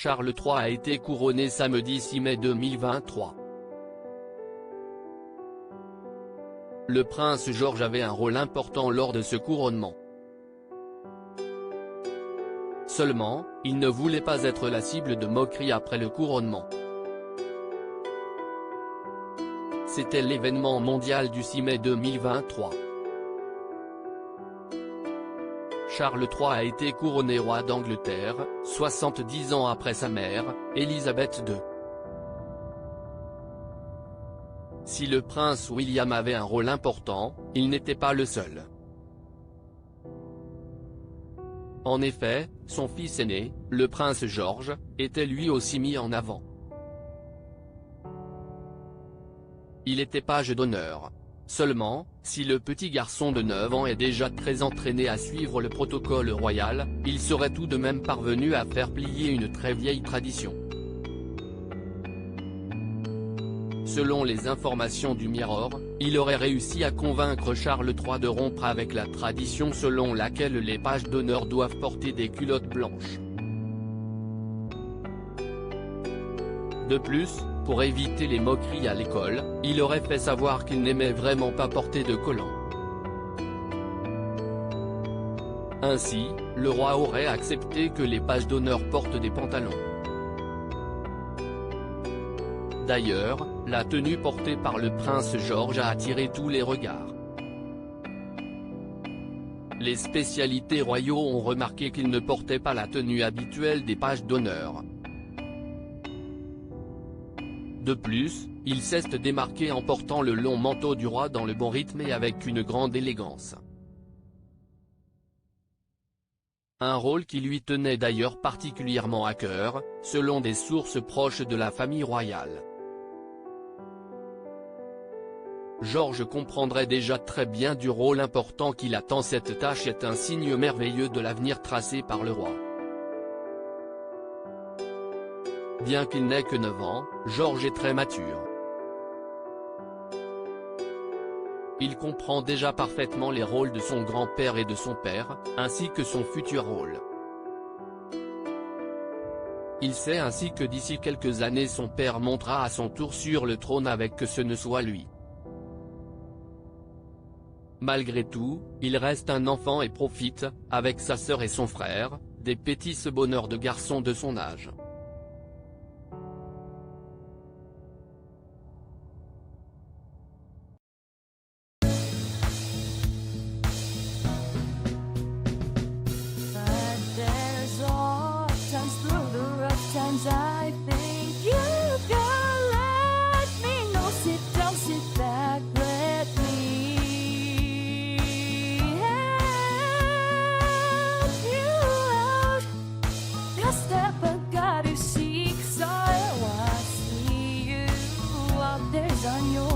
Charles III a été couronné samedi 6 mai 2023. Le prince George avait un rôle important lors de ce couronnement. Seulement, il ne voulait pas être la cible de moqueries après le couronnement. C'était l'événement mondial du 6 mai 2023. Charles III a été couronné roi d'Angleterre, 70 ans après sa mère, Élisabeth II. Si le prince William avait un rôle important, il n'était pas le seul. En effet, son fils aîné, le prince George, était lui aussi mis en avant. Il était page d'honneur. Seulement, si le petit garçon de 9 ans est déjà très entraîné à suivre le protocole royal, il serait tout de même parvenu à faire plier une très vieille tradition. Selon les informations du Mirror, il aurait réussi à convaincre Charles III de rompre avec la tradition selon laquelle les pages d'honneur doivent porter des culottes blanches. De plus, pour éviter les moqueries à l'école, il aurait fait savoir qu'il n'aimait vraiment pas porter de collant. Ainsi, le roi aurait accepté que les pages d'honneur portent des pantalons. D'ailleurs, la tenue portée par le prince George a attiré tous les regards. Les spécialités royaux ont remarqué qu'il ne portait pas la tenue habituelle des pages d'honneur. De plus, il s'est démarqué en portant le long manteau du roi dans le bon rythme et avec une grande élégance. Un rôle qui lui tenait d'ailleurs particulièrement à cœur, selon des sources proches de la famille royale. George comprendrait déjà très bien du rôle important qu'il attend. Cette tâche est un signe merveilleux de l'avenir tracé par le roi. Bien qu'il n'ait que 9 ans, George est très mature. Il comprend déjà parfaitement les rôles de son grand-père et de son père, ainsi que son futur rôle. Il sait ainsi que d'ici quelques années son père montera à son tour sur le trône avec que ce ne soit lui. Malgré tout, il reste un enfant et profite, avec sa sœur et son frère, des petits bonheurs de garçon de son âge. I think you can let me know. Sit down, sit back, let me help you out. The step I gotta seek, so I see you out there's on your